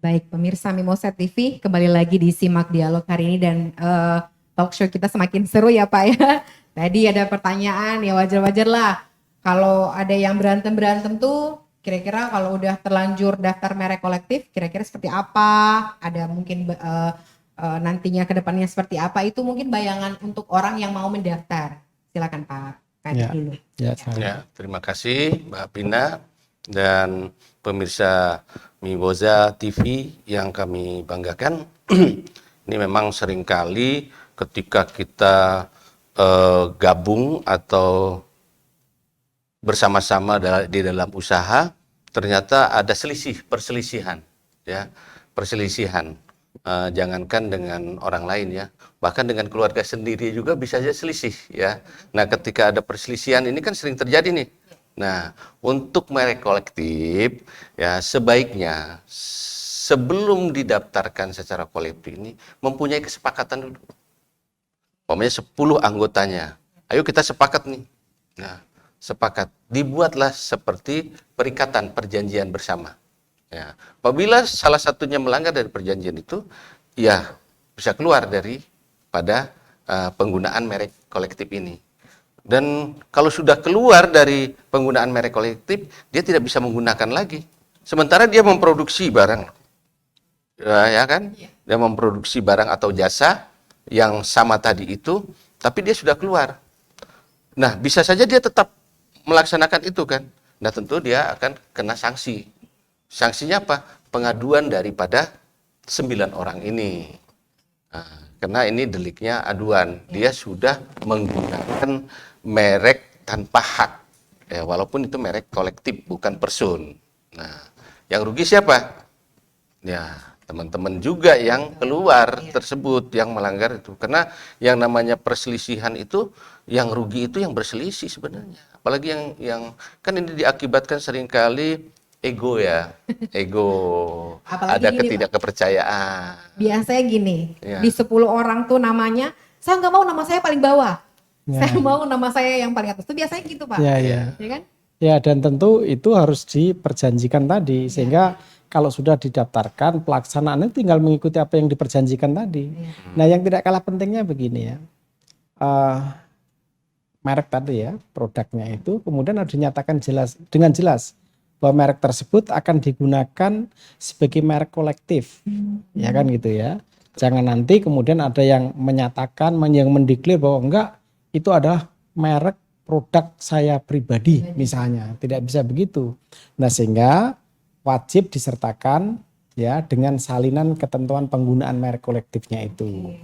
Baik, pemirsa Mimosa TV, kembali lagi di Simak Dialog hari ini dan talk show kita semakin seru ya Pak ya. Tadi ada pertanyaan, ya wajar-wajar lah. Kalau ada yang berantem-berantem tuh, kira-kira kalau udah terlanjur daftar merek kolektif, kira-kira seperti apa? Ada mungkin nantinya ke depannya seperti apa? Itu mungkin bayangan untuk orang yang mau mendaftar. Silakan Pak Kadek dulu. Ya, terima kasih Mbak Pina dan pemirsa Mimosa TV yang kami banggakan. Ini memang seringkali ketika kita gabung atau bersama-sama di dalam usaha, ternyata ada perselisihan, ya, perselisihan. Jangankan dengan orang lain ya, bahkan dengan keluarga sendiri juga bisa saja selisih ya. Nah, ketika ada perselisihan ini kan sering terjadi nih. Nah, untuk merek kolektif ya sebaiknya sebelum didaftarkan secara kolektif ini mempunyai kesepakatan dulu. Pokoknya 10 anggotanya. Ayo kita sepakat nih. Nah, sepakat. Dibuatlah seperti perjanjian bersama. Ya, apabila salah satunya melanggar dari perjanjian itu, ya bisa keluar daripada penggunaan merek kolektif ini. Dan kalau sudah keluar dari penggunaan merek kolektif, dia tidak bisa menggunakan lagi. Sementara dia memproduksi barang, ya kan? Dia memproduksi barang atau jasa yang sama tadi itu, tapi dia sudah keluar. Nah, bisa saja dia tetap melaksanakan itu kan. Nah, tentu dia akan kena sanksi. Sanksinya apa? Pengaduan daripada 9 orang ini. Nah, karena ini deliknya aduan. Dia sudah menggunakan merek tanpa hak. Ya, walaupun itu merek kolektif, bukan person. Nah, yang rugi siapa? Ya, teman-teman juga yang keluar tersebut, yang melanggar itu. Karena yang namanya perselisihan itu, yang rugi itu yang berselisih sebenarnya. Apalagi yang kan ini diakibatkan seringkali ego ya, ego. Apalagi ada gini, ketidakkepercayaan. Biasanya gini, Ya. di 10 orang tuh namanya, saya nggak mau nama saya paling bawah. Saya mau nama saya yang paling atas. Itu biasanya gitu Pak. Ya, kan? Ya, dan tentu itu harus diperjanjikan tadi, sehingga kalau sudah didaftarkan pelaksanaannya tinggal mengikuti apa yang diperjanjikan tadi. Nah, yang tidak kalah pentingnya begini ya, merek tadi ya, produknya itu kemudian harus dinyatakan dengan jelas bahwa merek tersebut akan digunakan sebagai merek kolektif, ya kan gitu ya. Jangan nanti kemudian ada yang menyatakan, yang mendeklar bahwa enggak, itu adalah merek produk saya pribadi misalnya. Tidak bisa begitu. Nah, sehingga wajib disertakan ya dengan salinan ketentuan penggunaan merek kolektifnya itu.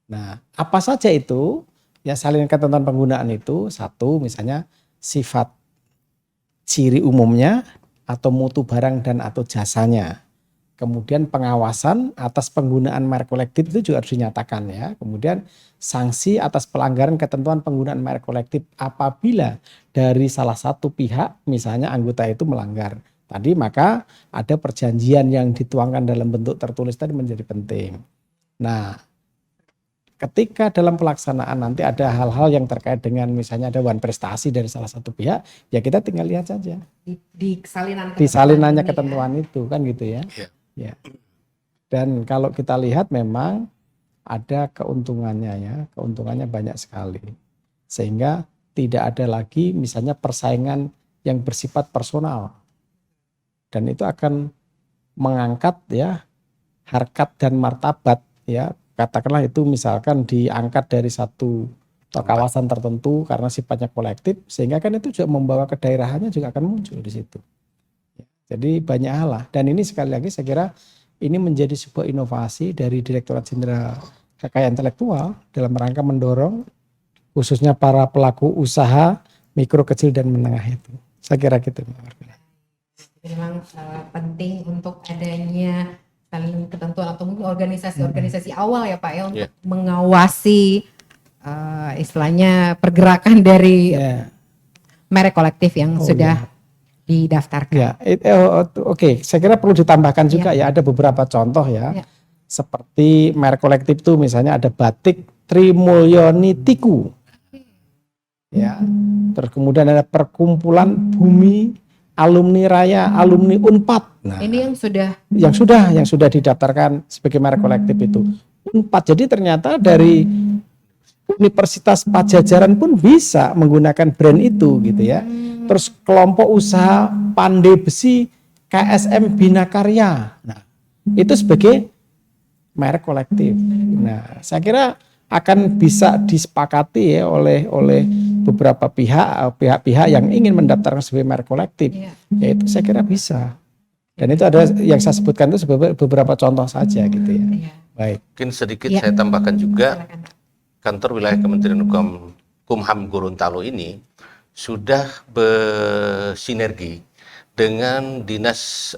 Nah, apa saja itu? Ya, salinan ketentuan penggunaan itu, satu misalnya sifat ciri umumnya atau mutu barang dan atau jasanya. Kemudian pengawasan atas penggunaan merek kolektif itu juga harus dinyatakan ya. Kemudian sanksi atas pelanggaran ketentuan penggunaan merek kolektif apabila dari salah satu pihak misalnya anggota itu melanggar. Tadi maka ada perjanjian yang dituangkan dalam bentuk tertulis tadi menjadi penting. Nah, ketika dalam pelaksanaan nanti ada hal-hal yang terkait dengan misalnya ada wan prestasi dari salah satu pihak, ya kita tinggal lihat saja. Di salinannya ketentuan itu kan gitu ya. Ya. Dan kalau kita lihat memang ada keuntungannya ya, keuntungannya banyak sekali. Sehingga tidak ada lagi misalnya persaingan yang bersifat personal. Dan itu akan mengangkat ya harkat dan martabat ya. Katakanlah itu misalkan diangkat dari satu kawasan tertentu karena sifatnya kolektif, sehingga kan itu juga membawa kedaerahannya juga akan muncul di situ. Jadi banyak hal lah. Dan ini sekali lagi saya kira ini menjadi sebuah inovasi dari Direktorat Jenderal Kekayaan Intelektual dalam rangka mendorong khususnya para pelaku usaha mikro, kecil, dan menengah itu. Saya kira gitu. Memang penting untuk adanya salinan ketentuan atau mungkin organisasi-organisasi awal ya Pak ya untuk mengawasi istilahnya pergerakan dari merek kolektif yang sudah didaftarkan. Ya, oke. Saya kira perlu ditambahkan juga ya ada beberapa contoh ya. Seperti merek kolektif itu misalnya ada batik Trimulyoni Tiku. Ya. Terus kemudian ada perkumpulan bumi alumni Raya, alumni Unpad. Nah, Ini yang sudah didaftarkan sebagai merek kolektif itu Unpad. Jadi ternyata dari Universitas Pajajaran pun bisa menggunakan brand itu gitu ya. Terus kelompok usaha Pandai Besi KSM Bina Karya. Nah, itu sebagai merek kolektif. Nah, saya kira akan bisa disepakati ya oleh beberapa pihak-pihak yang ingin mendaftarkan sebagai merek kolektif. Iya. Yaitu saya kira bisa. Dan itu ada yang saya sebutkan itu sebagai beberapa contoh saja gitu ya. Iya. Baik. Mungkin sedikit Iya. saya tambahkan juga, Silakan, Pak. kantor wilayah Kementerian Kumham Gorontalo ini sudah bersinergi dengan Dinas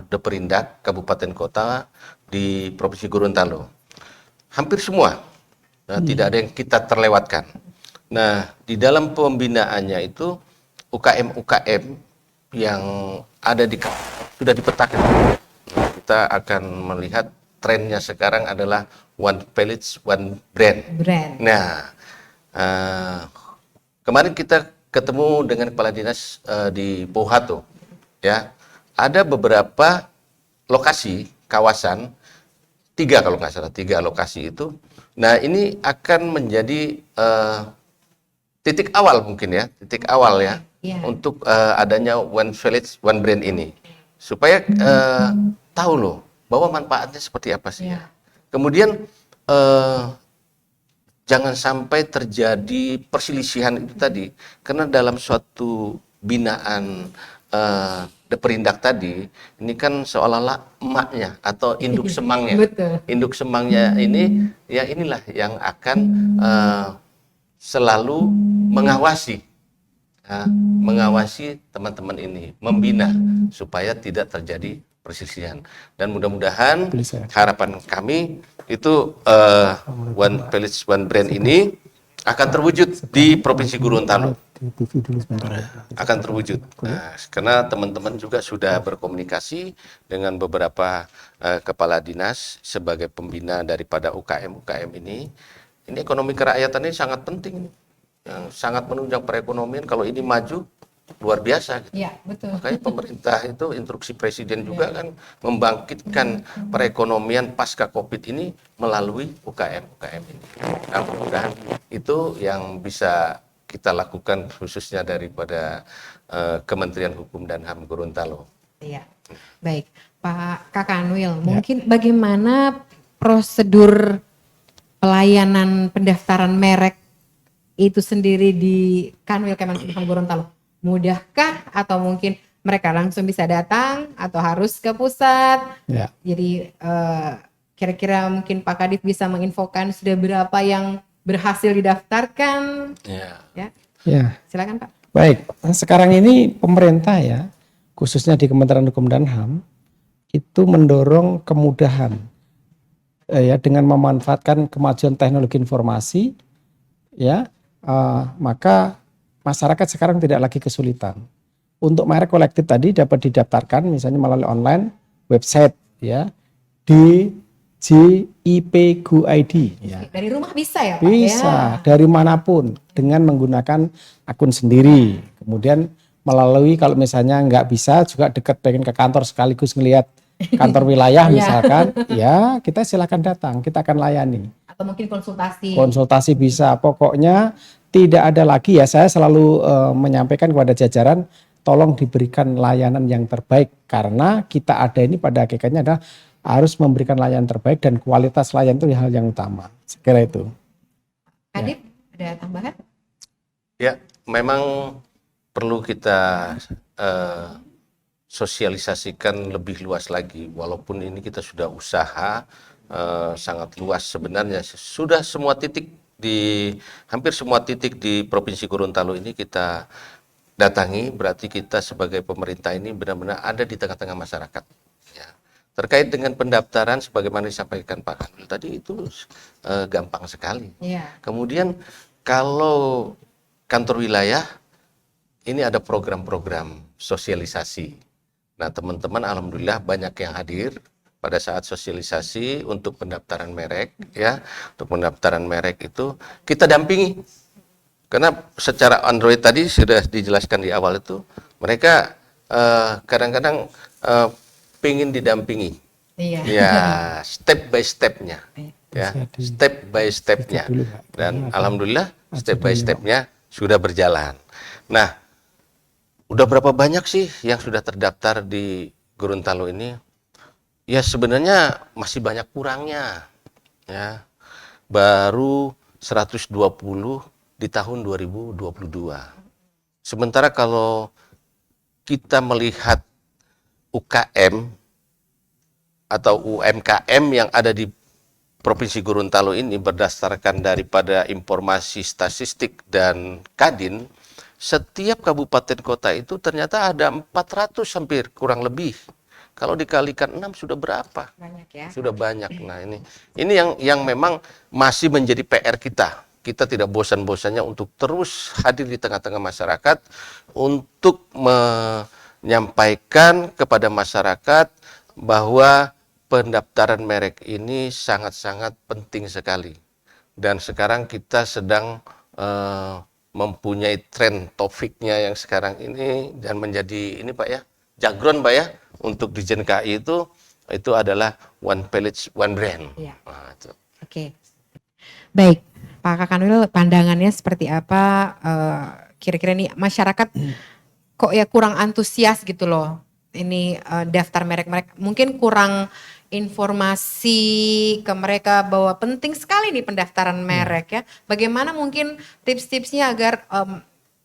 Deperindak Kabupaten Kota di Provinsi Gorontalo. Hampir semua, tidak ada yang kita terlewatkan. Nah, di dalam pembinaannya itu UKM-UKM yang ada di sudah dipetakan. Kita akan melihat trennya sekarang adalah one village, one brand. Nah, kemarin kita ketemu dengan kepala dinas di Pohato, ya, ada beberapa lokasi kawasan, 3 kalau nggak salah, 3 lokasi itu. Nah, ini akan menjadi titik awal mungkin ya, titik awal ya, untuk adanya one village, one brand ini, supaya tahu loh bahwa manfaatnya seperti apa sih. Ya. Kemudian jangan sampai terjadi perselisihan itu tadi, karena dalam suatu binaan Deperindak tadi, ini kan seolah-olah emaknya atau induk semangnya. Betul. Induk semangnya ini, ya inilah yang akan selalu mengawasi, mengawasi teman-teman ini, membina supaya tidak terjadi perselisihan. Dan mudah-mudahan harapan kami itu One Village One Brand ini akan terwujud di Provinsi Gorontalo. Akan terwujud. Nah, karena teman-teman juga sudah berkomunikasi dengan beberapa kepala dinas sebagai pembina daripada UKM-UKM ini. Ini ekonomi kerakyatan ini sangat penting, yang sangat menunjang perekonomian. Kalau ini maju, luar biasa. Gitu. Ya, betul. Makanya pemerintah itu instruksi presiden juga kan membangkitkan perekonomian pasca COVID ini melalui UKM-UKM ini. Nah, mudah-mudahan itu yang bisa kita lakukan khususnya daripada Kementerian Hukum dan HAM Gorontalo. Iya, baik. Pak Kakanwil, mungkin bagaimana prosedur pelayanan pendaftaran merek itu sendiri di Kanwil Kemenkumham Gorontalo? Mudahkah atau mungkin mereka langsung bisa datang atau harus ke pusat? Ya. Jadi kira-kira mungkin Pak Kadif bisa menginfokan sudah berapa yang berhasil didaftarkan? Ya. Silakan Pak. Baik, sekarang ini pemerintah ya, khususnya di Kementerian Hukum dan HAM itu mendorong kemudahan ya dengan memanfaatkan kemajuan teknologi informasi ya, maka masyarakat sekarang tidak lagi kesulitan. Untuk merek kolektif tadi dapat didaftarkan misalnya melalui online website ya di JIP Go ID. Ya. Dari rumah bisa ya Pak? Bisa, dari manapun dengan menggunakan akun sendiri. Kemudian melalui kalau misalnya nggak bisa juga dekat pengen ke kantor sekaligus ngelihat kantor wilayah misalkan, ya kita silakan datang, kita akan layani. Atau mungkin konsultasi. Konsultasi bisa, pokoknya tidak ada lagi ya, saya selalu menyampaikan kepada jajaran, tolong diberikan layanan yang terbaik. Karena kita ada ini pada hakikatnya adalah harus memberikan layanan terbaik dan kualitas layanan itu hal yang utama. Saya kira itu. Kadif, ada tambahan? Ya, memang perlu kita sosialisasikan lebih luas lagi. Walaupun ini kita sudah usaha sangat luas sebenarnya. Sudah semua titik hampir semua titik di Provinsi Gorontalo ini kita datangi, berarti kita sebagai pemerintah ini benar-benar ada di tengah-tengah masyarakat. Ya. Terkait dengan pendaftaran, sebagaimana disampaikan Pak Kanwil tadi, itu gampang sekali. Ya. Kemudian kalau kantor wilayah, ini ada program-program sosialisasi. Nah, teman-teman alhamdulillah banyak yang hadir pada saat sosialisasi untuk pendaftaran merek, ya. Untuk pendaftaran merek itu kita dampingi. Karena secara Android tadi sudah dijelaskan di awal itu, mereka kadang-kadang pengen didampingi. Iya. Ya, step by stepnya, ya, Bisa step by stepnya, dulu, Pak. dan Ini ada- alhamdulillah ada step by dulu. stepnya sudah berjalan. Nah, udah berapa banyak sih yang sudah terdaftar di Gorontalo ini? Ya sebenarnya masih banyak kurangnya, ya. Baru 120 di tahun 2022. Sementara kalau kita melihat UKM atau UMKM yang ada di Provinsi Gorontalo ini berdasarkan daripada informasi statistik dan Kadin, setiap kabupaten kota itu ternyata ada 400 hampir kurang lebih. Kalau dikalikan 6 sudah berapa? Banyak ya. Sudah banyak. Nah, ini yang memang masih menjadi PR kita. Kita tidak bosan-bosannya untuk terus hadir di tengah-tengah masyarakat untuk menyampaikan kepada masyarakat bahwa pendaftaran merek ini sangat-sangat penting sekali. Dan sekarang kita sedang mempunyai tren topiknya yang sekarang ini dan menjadi ini Pak ya, jagron Pak ya, untuk di KI itu adalah one village one brand. Iya. Nah, itu. Oke. Baik, Pak Kakanwil, pandangannya seperti apa? Kira-kira nih masyarakat kok ya kurang antusias gitu loh. Ini daftar merek-merek, mungkin kurang informasi ke mereka bahwa penting sekali nih pendaftaran merek ya. Bagaimana mungkin tips-tipsnya agar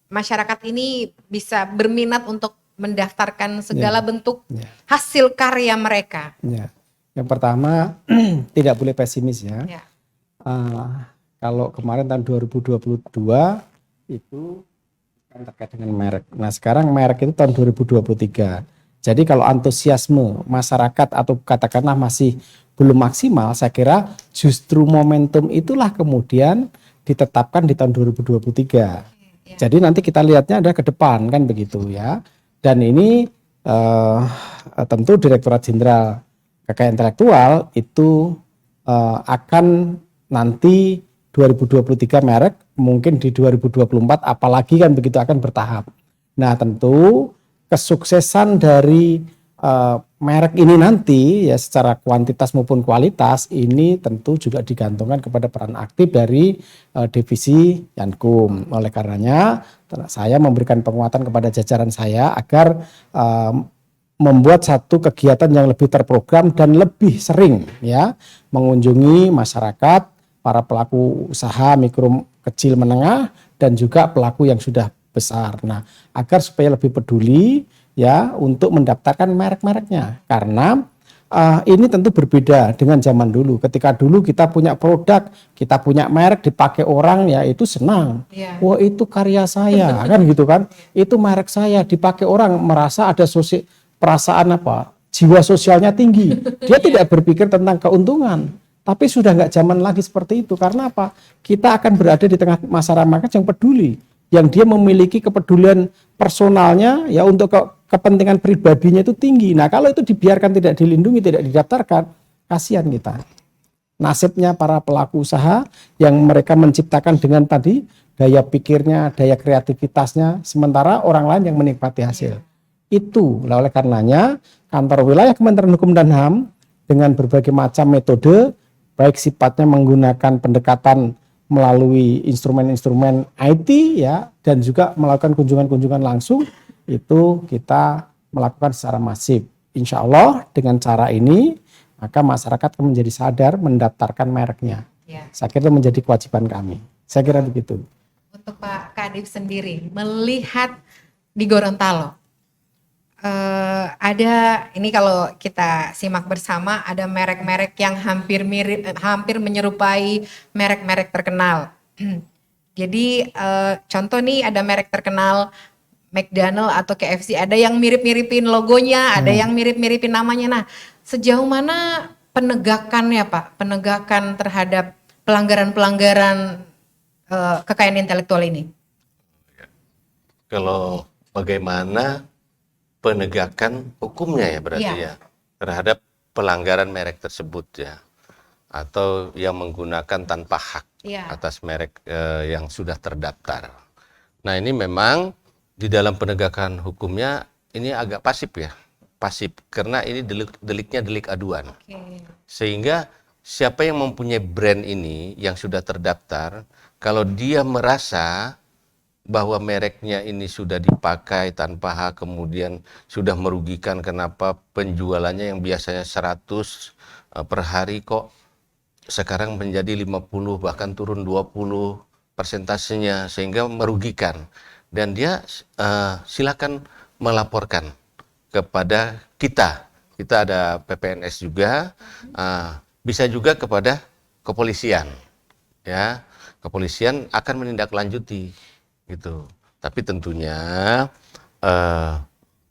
masyarakat ini bisa berminat untuk mendaftarkan segala bentuk hasil karya mereka? Ya. Yang pertama tidak boleh pesimis ya. Ya. Kalau kemarin tahun 2022 itu kan terkait dengan merek. Nah sekarang merek itu tahun 2023. Jadi kalau antusiasme masyarakat atau katakanlah masih belum maksimal, saya kira justru momentum itulah kemudian ditetapkan di tahun 2023. Jadi nanti kita lihatnya ada ke depan kan begitu ya. Dan ini tentu Direktorat Jenderal Kekayaan Intelektual itu akan nanti 2023 merek, mungkin di 2024 apalagi kan begitu akan bertahap. Nah tentu kesuksesan dari merek ini nanti ya secara kuantitas maupun kualitas ini tentu juga digantungkan kepada peran aktif dari divisi Yankum. Oleh karenanya saya memberikan penguatan kepada jajaran saya agar membuat satu kegiatan yang lebih terprogram dan lebih sering ya mengunjungi masyarakat, para pelaku usaha mikro kecil menengah dan juga pelaku yang sudah besar. Nah, agar supaya lebih peduli ya untuk mendaftarkan merek-mereknya karena ini tentu berbeda dengan zaman dulu. Ketika dulu kita punya produk, kita punya merek dipakai orang ya itu senang. Wah, itu karya saya kan gitu kan. Itu merek saya dipakai orang merasa ada perasaan apa? Jiwa sosialnya tinggi. Dia tidak berpikir tentang keuntungan. Tapi sudah nggak zaman lagi seperti itu. Karena apa? Kita akan berada di tengah masyarakat yang peduli. Yang dia memiliki kepedulian personalnya ya untuk kepentingan pribadinya itu tinggi. Nah kalau itu dibiarkan tidak dilindungi, tidak didaftarkan, kasihan kita. Nasibnya para pelaku usaha yang mereka menciptakan dengan tadi daya pikirnya, daya kreativitasnya, sementara orang lain yang menikmati hasil. Itu oleh karenanya kantor wilayah Kementerian Hukum dan HAM dengan berbagai macam metode, baik sifatnya menggunakan pendekatan melalui instrumen-instrumen IT ya dan juga melakukan kunjungan-kunjungan langsung itu kita melakukan secara masif. Insya Allah dengan cara ini maka masyarakat akan menjadi sadar mendaftarkan mereknya. Ya. Saya kira itu menjadi kewajiban kami. Saya kira begitu. Untuk Pak Kadif sendiri melihat di Gorontalo ada ini kalau kita simak bersama ada merek-merek yang hampir mirip, hampir menyerupai merek-merek terkenal. Jadi contoh nih ada merek terkenal McDonald atau KFC, ada yang mirip-miripin logonya, ada yang mirip-miripin namanya. Nah, sejauh mana penegakannya Pak? Penegakan terhadap pelanggaran-pelanggaran kekayaan intelektual ini? Kalau bagaimana penegakan hukumnya ya berarti ya terhadap pelanggaran merek tersebut ya atau yang menggunakan tanpa hak atas merek yang sudah terdaftar. Nah ini memang di dalam penegakan hukumnya ini agak pasif ya, pasif karena ini deliknya delik aduan. Oke. Sehingga siapa yang mempunyai brand ini yang sudah terdaftar, kalau dia merasa bahwa mereknya ini sudah dipakai tanpa hak, kemudian sudah merugikan, kenapa penjualannya yang biasanya 100 per hari kok sekarang menjadi 50, bahkan turun 20 persentasenya, sehingga merugikan. Dan dia silakan melaporkan kepada kita. Kita ada PPNS juga, bisa juga kepada kepolisian. Ya, kepolisian akan menindaklanjuti gitu. Tapi tentunya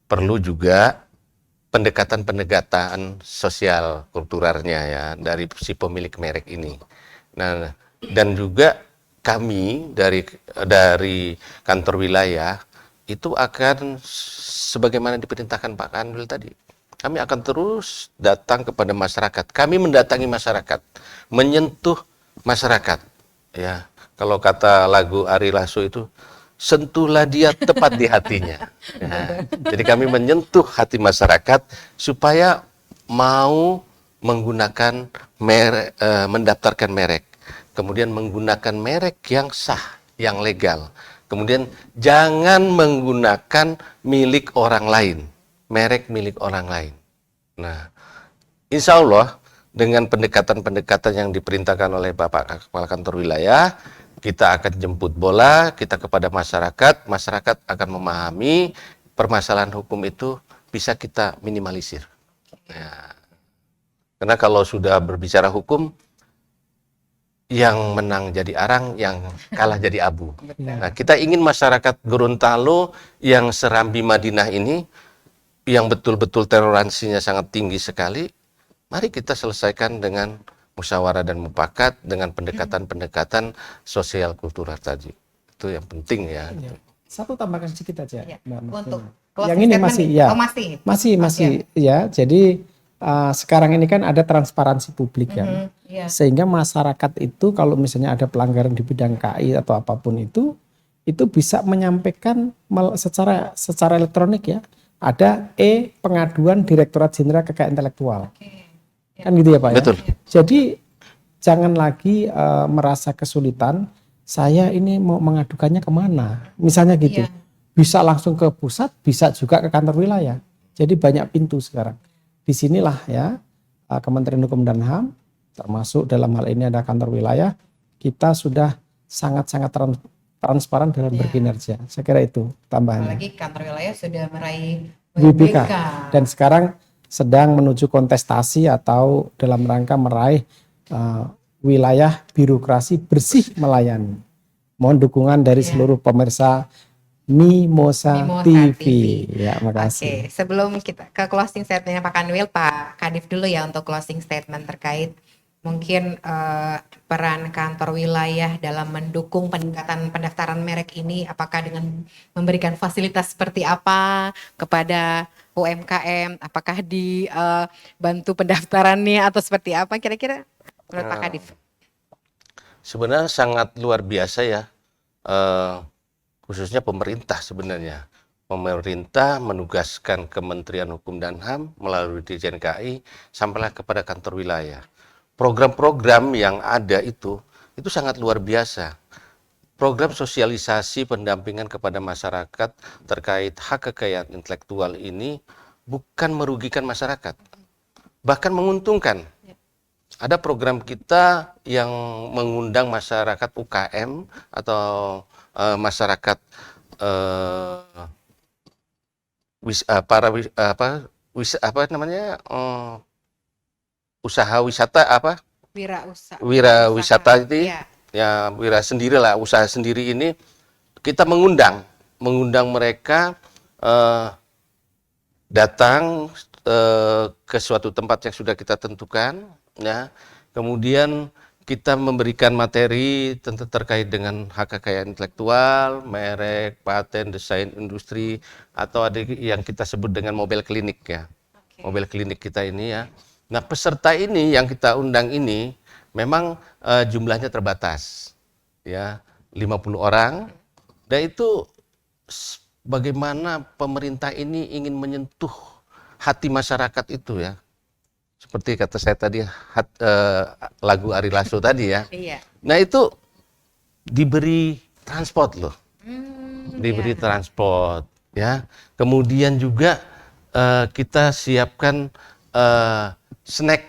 perlu juga pendekatan-pendekatan sosial kulturalnya ya dari si pemilik merek ini. Nah, dan juga kami dari kantor wilayah itu akan sebagaimana diperintahkan Pak Kanwil tadi. Kami akan terus datang kepada masyarakat. Kami mendatangi masyarakat, menyentuh masyarakat. Ya, kalau kata lagu Ari Lasso itu, sentuhlah dia tepat di hatinya. Ya, jadi kami menyentuh hati masyarakat supaya mau menggunakan merek, mendaftarkan merek, kemudian menggunakan merek yang sah, yang legal. Kemudian jangan menggunakan milik orang lain, merek milik orang lain. Nah, insya Allah dengan pendekatan-pendekatan yang diperintahkan oleh Bapak Kepala Kantor Wilayah, kita akan jemput bola kita kepada masyarakat, masyarakat akan memahami permasalahan hukum itu bisa kita minimalisir. Ya. Karena kalau sudah berbicara hukum, yang menang jadi arang, yang kalah jadi abu. Nah, kita ingin masyarakat Gorontalo yang Serambi Madinah ini, yang betul-betul toleransinya sangat tinggi sekali, mari kita selesaikan dengan musyawarah dan mufakat dengan pendekatan-pendekatan sosial kultural tadi. Itu yang penting ya. Ya. Satu tambahkan sedikit aja, Ya. Mbak Martina. Untuk Yang ini masih ya. Oh, masih. Masih ya. Jadi sekarang ini kan ada transparansi publik kan. Ya. Sehingga masyarakat itu kalau misalnya ada pelanggaran di bidang KI atau apapun itu bisa menyampaikan secara elektronik ya. Ada pengaduan Direktorat Jenderal Kekayaan Intelektual. Kan gitu ya Pak. Betul. Ya? Jadi jangan lagi merasa kesulitan, saya ini mau mengadukannya kemana, misalnya gitu. Iya. Bisa langsung ke pusat, bisa juga ke kantor wilayah. Jadi banyak pintu sekarang. Disinilah ya Kementerian Hukum dan HAM, termasuk dalam hal ini ada kantor wilayah, kita sudah sangat-sangat transparan dalam berkinerja. Saya kira itu tambahannya. Apalagi kantor wilayah sudah meraih WBK. WBK. Dan sekarang sedang menuju kontestasi atau dalam rangka meraih wilayah birokrasi bersih melayani. Mohon dukungan dari seluruh pemirsa Mimosa TV. Ya, makasih. Oke, sebelum kita ke closing statementnya Pak Kanwil, Pak Kadif dulu ya untuk closing statement terkait mungkin peran kantor wilayah dalam mendukung peningkatan pendaftaran merek ini, apakah dengan memberikan fasilitas seperti apa kepada UMKM, apakah dibantu pendaftarannya atau seperti apa kira-kira menurut Pak Kadif? Sebenarnya sangat luar biasa ya, khususnya pemerintah sebenarnya. Pemerintah menugaskan Kementerian Hukum dan HAM melalui Dirjen KI sampailah kepada kantor wilayah. Program-program yang ada itu sangat luar biasa. Program sosialisasi pendampingan kepada masyarakat terkait hak kekayaan intelektual ini bukan merugikan masyarakat, bahkan menguntungkan. Ada program kita yang mengundang masyarakat UKM atau masyarakat usaha wisata wira wisata itu ya, wira sendiri lah, usaha sendiri ini kita mengundang mereka datang ke suatu tempat yang sudah kita tentukan ya, kemudian kita memberikan materi terkait dengan hak kekayaan intelektual, merek, paten, desain industri, atau ada yang kita sebut dengan mobile klinik ya. Mobile klinik kita ini ya. Nah, peserta ini yang kita undang ini memang jumlahnya terbatas. Ya, 50 orang. Dan itu bagaimana pemerintah ini ingin menyentuh hati masyarakat itu ya. Seperti kata saya tadi, lagu Ari Lasso tadi ya. Iya. Nah itu diberi transport loh, diberi transport ya. Kemudian juga kita siapkan snack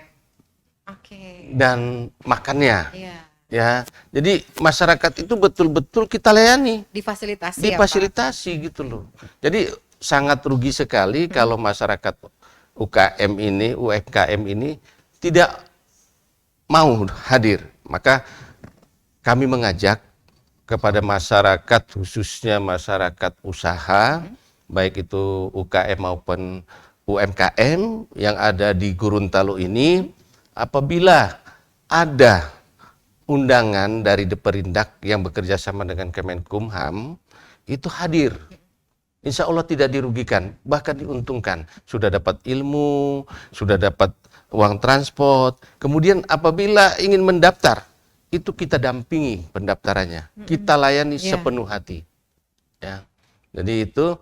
Oke. dan makannya. Iya. Ya, jadi masyarakat itu betul-betul kita layani, Difasilitasi ya, Pak? difasilitasi gitu loh. Jadi sangat rugi sekali kalau masyarakat UKM ini, UMKM ini tidak mau hadir. Maka kami mengajak kepada masyarakat, khususnya masyarakat usaha, baik itu UKM maupun UMKM yang ada di Gorontalo ini, apabila ada undangan dari Deperindak yang bekerja sama dengan Kemenkumham, itu hadir. Insya Allah tidak dirugikan, bahkan diuntungkan. Sudah dapat ilmu, sudah dapat uang transport. Kemudian apabila ingin mendaftar, itu kita dampingi pendaftarannya. Kita layani sepenuh hati. Ya. Jadi itu,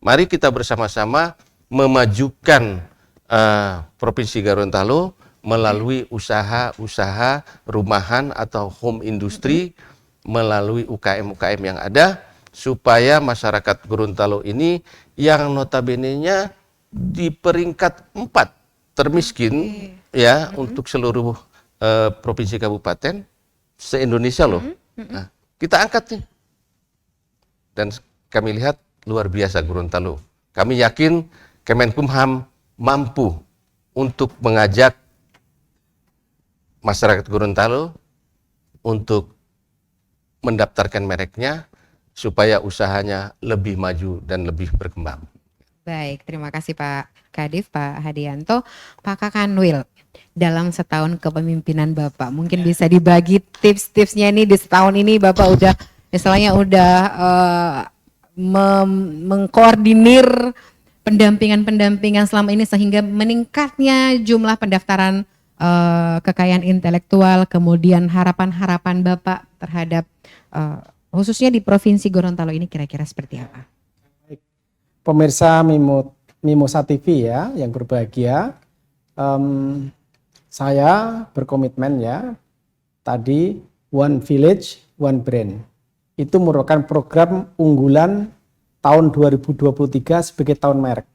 mari kita bersama-sama memajukan Provinsi Gorontalo melalui usaha-usaha rumahan atau home industry, melalui UKM-UKM yang ada, supaya masyarakat Gorontalo ini yang notabene-nya di peringkat 4 termiskin ya untuk seluruh provinsi kabupaten se-Indonesia loh. Nah, kita angkat nih. Dan kami lihat luar biasa Gorontalo. Kami yakin Kemenkumham mampu untuk mengajak masyarakat Gorontalo untuk mendaftarkan mereknya supaya usahanya lebih maju dan lebih berkembang. Baik, terima kasih Pak Kadif, Pak Hadianto. Pak Kakanwil, dalam setahun kepemimpinan Bapak, mungkin bisa dibagi tips-tipsnya nih di setahun ini Bapak udah, misalnya udah mengkoordinir pendampingan-pendampingan selama ini sehingga meningkatnya jumlah pendaftaran kekayaan intelektual, kemudian harapan-harapan Bapak terhadap khususnya di Provinsi Gorontalo ini kira-kira seperti apa? Pemirsa Mimosa TV ya yang berbahagia, saya berkomitmen ya tadi One Village One Brand itu merupakan program unggulan tahun 2023 sebagai tahun merek,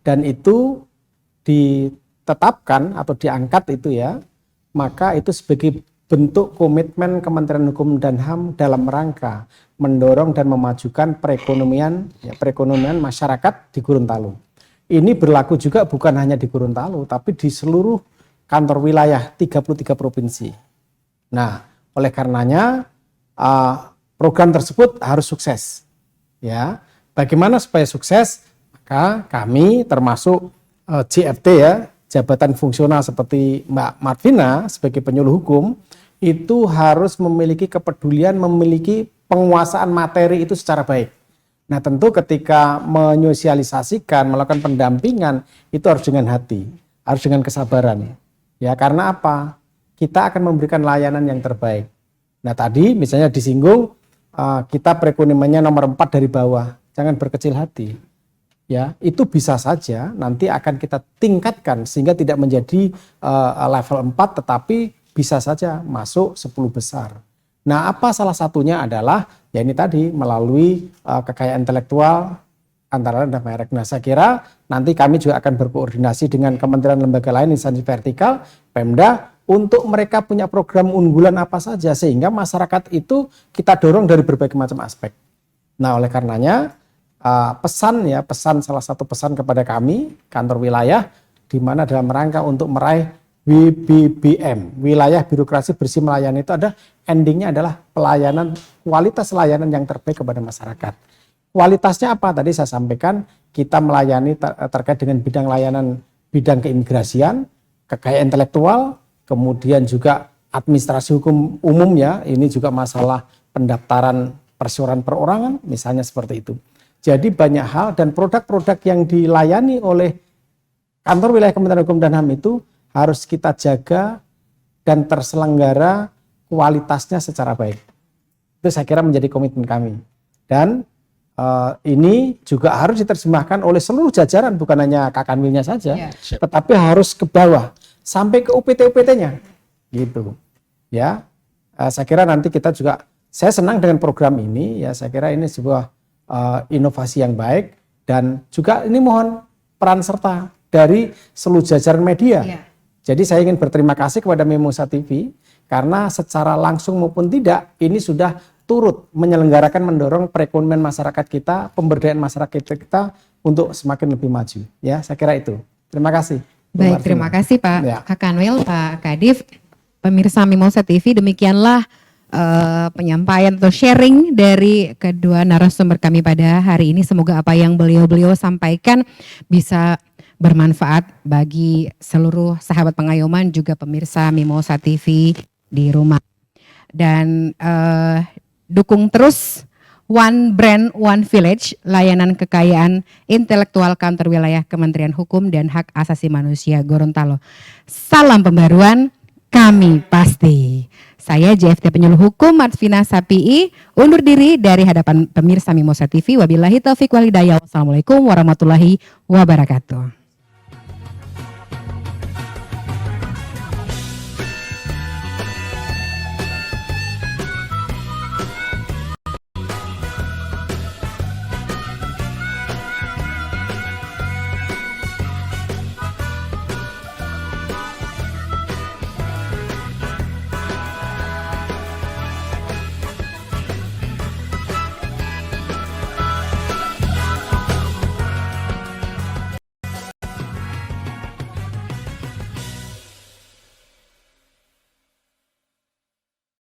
dan itu ditetapkan atau diangkat itu ya, maka itu sebagai bentuk komitmen Kementerian Hukum dan HAM dalam rangka mendorong dan memajukan perekonomian masyarakat di Gorontalo. Ini berlaku juga bukan hanya di Gorontalo, tapi di seluruh kantor wilayah 33 provinsi. Nah, oleh karenanya program tersebut harus sukses. Ya, bagaimana supaya sukses? Maka kami termasuk JFT ya, jabatan fungsional seperti Mbak Marvina sebagai penyuluh hukum, itu harus memiliki kepedulian, memiliki penguasaan materi itu secara baik. Nah, tentu ketika menyosialisasikan, melakukan pendampingan, itu harus dengan hati, harus dengan kesabaran. Ya, karena apa? Kita akan memberikan layanan yang terbaik. Nah, tadi misalnya disinggung, kita perekonomiannya nomor 4 dari bawah, jangan berkecil hati. Ya, itu bisa saja nanti akan kita tingkatkan sehingga tidak menjadi level 4 tetapi bisa saja masuk 10 besar. Nah, apa salah satunya adalah ya ini tadi melalui kekayaan intelektual antara lain dan merek. Nah, saya kira nanti kami juga akan berkoordinasi dengan kementerian lembaga lain instansi vertikal, Pemda, untuk mereka punya program unggulan apa saja sehingga masyarakat itu kita dorong dari berbagai macam aspek. Nah, oleh karenanya pesan salah satu pesan kepada kami kantor wilayah di mana dalam rangka untuk meraih WBBM, wilayah birokrasi bersih melayani, itu ada endingnya adalah pelayanan, kualitas layanan yang terbaik kepada masyarakat. Kualitasnya apa? Tadi saya sampaikan kita melayani terkait dengan bidang layanan, bidang keimigrasian, kekayaan intelektual, kemudian juga administrasi hukum umum ya, ini juga masalah pendaftaran perseroan perorangan, misalnya seperti itu. Jadi banyak hal dan produk-produk yang dilayani oleh kantor wilayah Kementerian Hukum dan HAM itu harus kita jaga dan terselenggara kualitasnya secara baik. Itu saya kira menjadi komitmen kami. Dan ini juga harus diterjemahkan oleh seluruh jajaran, bukan hanya Kakanwilnya saja, Ya. tetapi harus ke bawah sampai ke UPT-UPT-nya, gitu. Ya, saya kira nanti kita juga, saya senang dengan program ini, ya saya kira ini sebuah inovasi yang baik dan juga ini mohon peran serta dari seluruh jajaran media. Ya. Jadi saya ingin berterima kasih kepada Mimosa TV karena secara langsung maupun tidak ini sudah turut menyelenggarakan mendorong perekonomian masyarakat kita, pemberdayaan masyarakat kita untuk semakin lebih maju. Ya, saya kira itu. Terima kasih. Bu Baik, Martina. terima kasih Pak Ya. Kakanwil, Pak Kadif. Pemirsa Mimosa TV, demikianlah penyampaian atau sharing dari kedua narasumber kami pada hari ini. Semoga apa yang beliau-beliau sampaikan bisa bermanfaat bagi seluruh sahabat pengayoman juga pemirsa Mimosa TV di rumah. Dan dukung terus One Brand One Village, layanan kekayaan intelektual kantor wilayah Kementerian Hukum dan Hak Asasi Manusia Gorontalo. Salam pembaruan, kami pasti. Saya JFT Penyuluh Hukum Marsvina Sapii undur diri dari hadapan pemirsa Mimosa TV. Wabillahi taufiq wal hidayah. Wassalamualaikum warahmatullahi wabarakatuh.